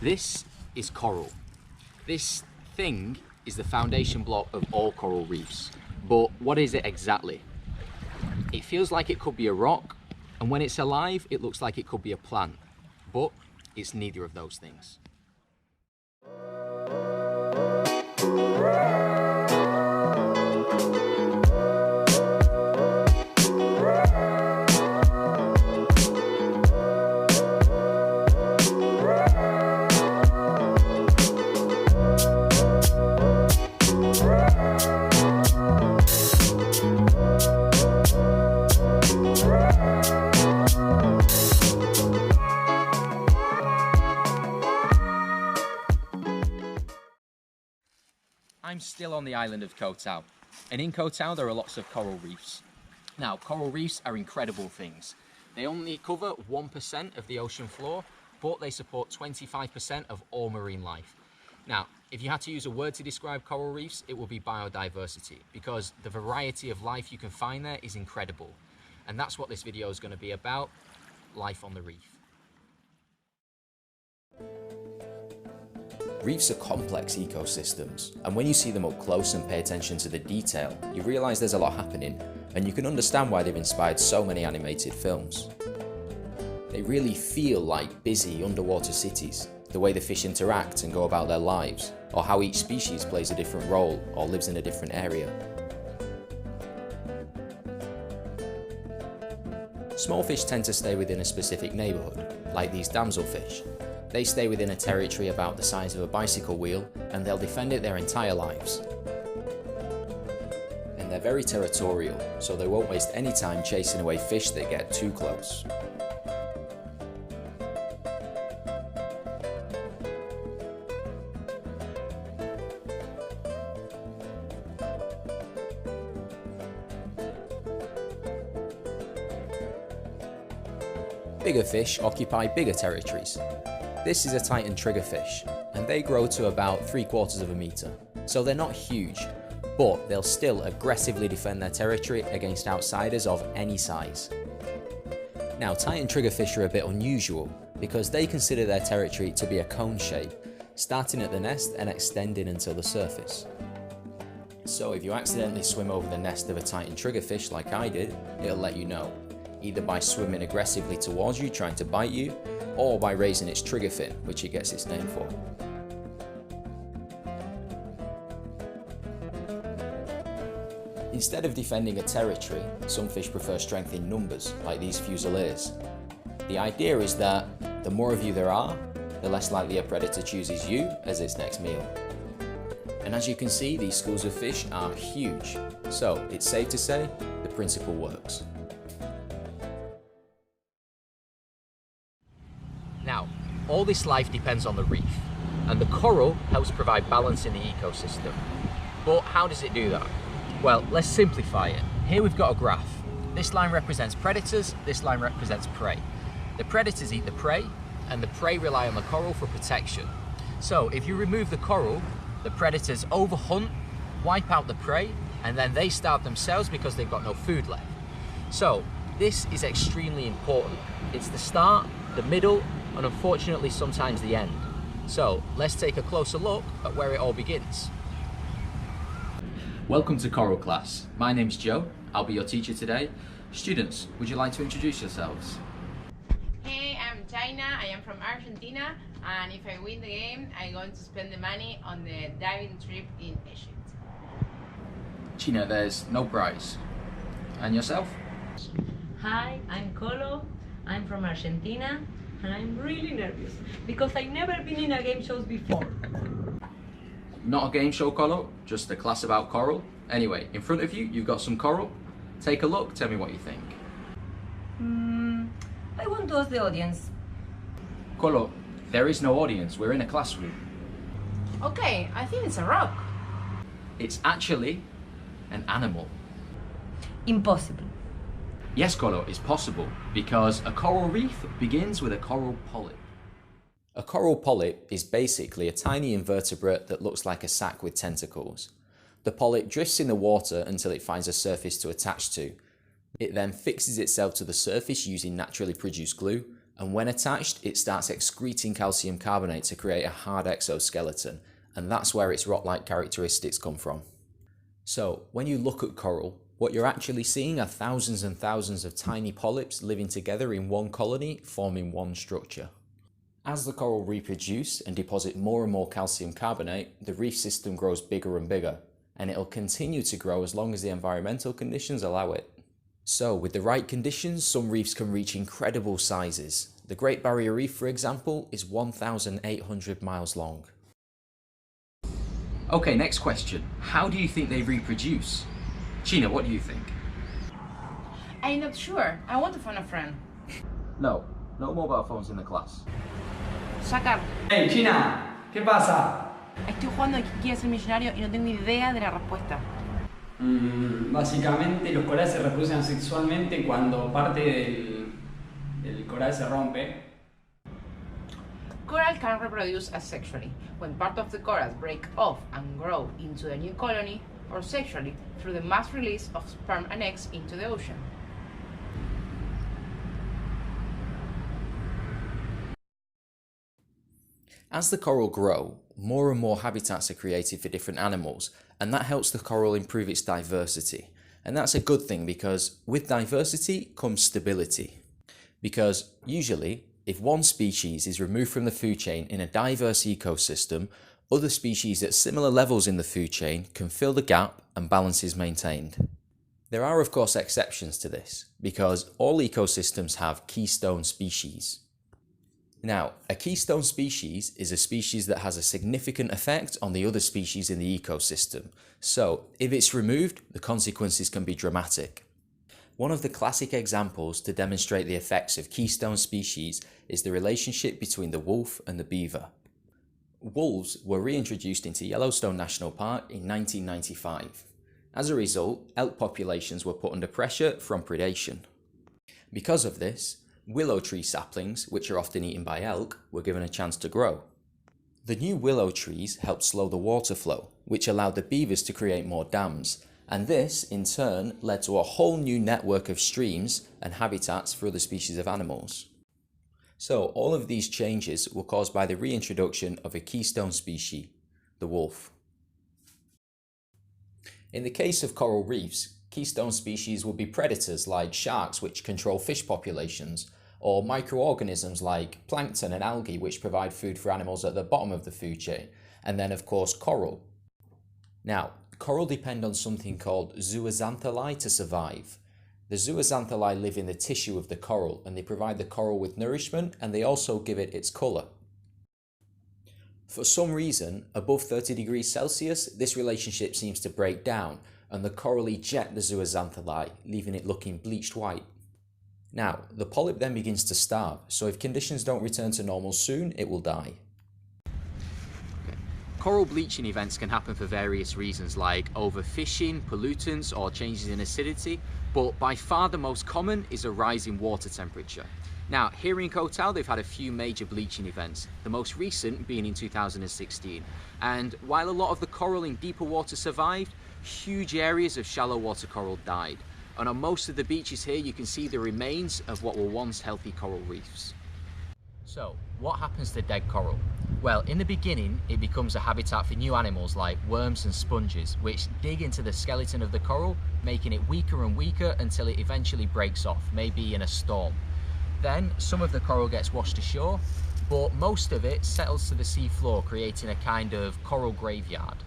This is coral. This thing is the foundation block of all coral reefs. But what is it exactly? It feels like it could be a rock, and when it's alive, it looks like it could be a plant. But it's neither of those things. I'm still on the island of Koh Tao, and in Koh Tao there are lots of coral reefs. Now, coral reefs are incredible things. They only cover 1% of the ocean floor, but they support 25% of all marine life. Now, if you had to use a word to describe coral reefs, it would be biodiversity, because the variety of life you can find there is incredible. And that's what this video is going to be about, life on the reef. Reefs are complex ecosystems, and when you see them up close and pay attention to the detail, you realise there's a lot happening, and you can understand why they've inspired so many animated films. They really feel like busy underwater cities, the way the fish interact and go about their lives, or how each species plays a different role or lives in a different area. Small fish tend to stay within a specific neighbourhood, like these damselfish. They stay within a territory about the size of a bicycle wheel, and they'll defend it their entire lives. And they're very territorial, so they won't waste any time chasing away fish that get too close. Bigger fish occupy bigger territories. This is a Titan triggerfish, and they grow to about 3/4 of a metre, so they're not huge, but they'll still aggressively defend their territory against outsiders of any size. Now, Titan triggerfish are a bit unusual because they consider their territory to be a cone shape, starting at the nest and extending until the surface. So if you accidentally swim over the nest of a Titan triggerfish like I did, it'll let you know, either by swimming aggressively towards you trying to bite you, or by raising its trigger fin, which it gets its name for. Instead of defending a territory, some fish prefer strength in numbers, like these fusiliers. The idea is that the more of you there are, the less likely a predator chooses you as its next meal. And as you can see, these schools of fish are huge, so it's safe to say the principle works. Now, all this life depends on the reef, and the coral helps provide balance in the ecosystem. But how does it do that? Well, let's simplify it. Here we've got a graph. This line represents predators, this line represents prey. The predators eat the prey, and the prey rely on the coral for protection. So if you remove the coral, the predators overhunt, wipe out the prey, and then they starve themselves because they've got no food left. So this is extremely important. It's the start, the middle, and unfortunately sometimes the end. So let's take a closer look at where it all begins. Welcome to Coral class. My name's Joe. I'll be your teacher today. Students, would you like to introduce yourselves? Hey, I'm China. I am from Argentina, and if I win the game, I'm going to spend the money on the diving trip in Egypt. China, there's no prize. And yourself? Hi, I'm Colo. I'm from Argentina, and I'm really nervous because I've never been in a game show before. Not a game show, Colo, just a class about coral. Anyway, in front of you, you've got some coral. Take a look, tell me what you think. I want to ask the audience. Colo, there is no audience, we're in a classroom. Okay, I think it's a rock. It's actually an animal. Impossible. Yes, Colo, it's possible, because a coral reef begins with a coral polyp. A coral polyp is basically a tiny invertebrate that looks like a sac with tentacles. The polyp drifts in the water until it finds a surface to attach to. It then fixes itself to the surface using naturally produced glue, and when attached, it starts excreting calcium carbonate to create a hard exoskeleton, and that's where its rock-like characteristics come from. So, when you look at coral, what you're actually seeing are thousands and thousands of tiny polyps living together in one colony, forming one structure. As the coral reproduce and deposit more and more calcium carbonate, the reef system grows bigger and bigger, and it'll continue to grow as long as the environmental conditions allow it. So, with the right conditions, some reefs can reach incredible sizes. The Great Barrier Reef, for example, is 1,800 miles long. Okay, next question. How do you think they reproduce? Gina, what do you think? I'm not sure. I want to phone a friend. No mobile phones in the class. Sacar. Hey, China, ¿qué pasa? Estoy jugando a quién quiere ser millonario y no tengo ni idea de la respuesta. Básicamente los corales se reproducen sexualmente cuando parte del coral se rompe. Coral can reproduce asexually when part of the corals break off and grow into a new colony, or sexually through the mass release of sperm and eggs into the ocean. As the coral grow, more and more habitats are created for different animals, and that helps the coral improve its diversity. And that's a good thing because with diversity comes stability. Because usually, if one species is removed from the food chain in a diverse ecosystem, other species at similar levels in the food chain can fill the gap and balance is maintained. There are of course exceptions to this, because all ecosystems have keystone species. Now, a keystone species is a species that has a significant effect on the other species in the ecosystem. So, if it's removed, the consequences can be dramatic. One of the classic examples to demonstrate the effects of keystone species is the relationship between the wolf and the beaver. Wolves were reintroduced into Yellowstone National Park in 1995. As a result, elk populations were put under pressure from predation. Because of this, willow tree saplings, which are often eaten by elk, were given a chance to grow. The new willow trees helped slow the water flow, which allowed the beavers to create more dams, and this, in turn, led to a whole new network of streams and habitats for other species of animals. So, all of these changes were caused by the reintroduction of a keystone species, the wolf. In the case of coral reefs, keystone species will be predators like sharks, which control fish populations, or microorganisms like plankton and algae, which provide food for animals at the bottom of the food chain, and then of course coral. Now, coral depend on something called zooxanthellae to survive. The zooxanthellae live in the tissue of the coral, and they provide the coral with nourishment, and they also give it its colour. For some reason, above 30 degrees Celsius, this relationship seems to break down, and the coral eject the zooxanthellae, leaving it looking bleached white. Now, the polyp then begins to starve, so if conditions don't return to normal soon, it will die. Coral bleaching events can happen for various reasons like overfishing, pollutants, or changes in acidity, but by far the most common is a rise in water temperature. Now, here in Koh Tao, they've had a few major bleaching events, the most recent being in 2016. And while a lot of the coral in deeper water survived, huge areas of shallow water coral died. And on most of the beaches here, you can see the remains of what were once healthy coral reefs. So, what happens to dead coral? Well, in the beginning, it becomes a habitat for new animals like worms and sponges, which dig into the skeleton of the coral, making it weaker and weaker until it eventually breaks off, maybe in a storm. Then, some of the coral gets washed ashore, but most of it settles to the sea floor, creating a kind of coral graveyard.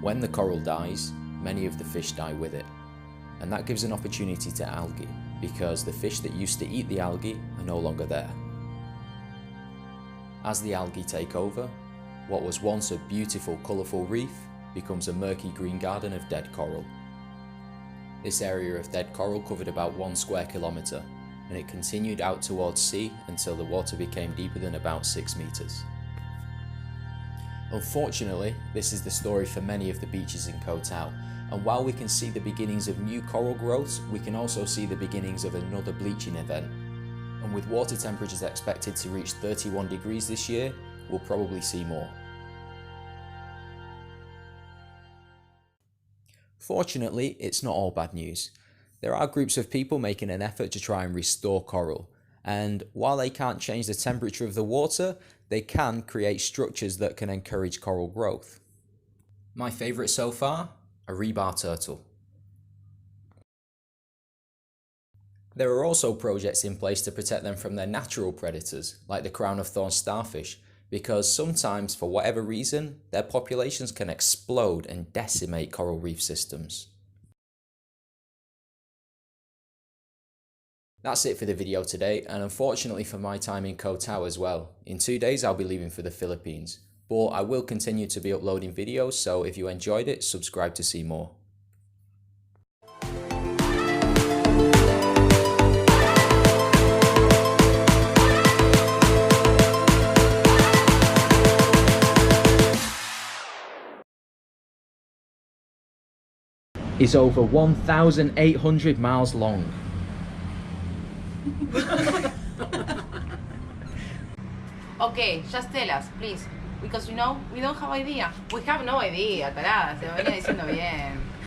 When the coral dies, many of the fish die with it, and that gives an opportunity to algae, because the fish that used to eat the algae are no longer there. As the algae take over, what was once a beautiful, colourful reef becomes a murky green garden of dead coral. This area of dead coral covered about 1 square kilometre, and it continued out towards sea until the water became deeper than about 6 metres. Unfortunately, this is the story for many of the beaches in Koh Tao, and while we can see the beginnings of new coral growths, we can also see the beginnings of another bleaching event. And with water temperatures expected to reach 31 degrees this year, we'll probably see more. Fortunately, it's not all bad news. There are groups of people making an effort to try and restore coral, and while they can't change the temperature of the water, they can create structures that can encourage coral growth. My favourite so far? A rebar turtle. There are also projects in place to protect them from their natural predators, like the crown of thorns starfish, because sometimes, for whatever reason, their populations can explode and decimate coral reef systems. That's it for the video today, and unfortunately for my time in Koh Tao as well. In 2 days I'll be leaving for the Philippines, but I will continue to be uploading videos, so if you enjoyed it, subscribe to see more. Is over 1,800 miles long. Okay, just tell us, please. Because you know, we don't have idea. We have no idea, tarada, se lo venía diciendo bien.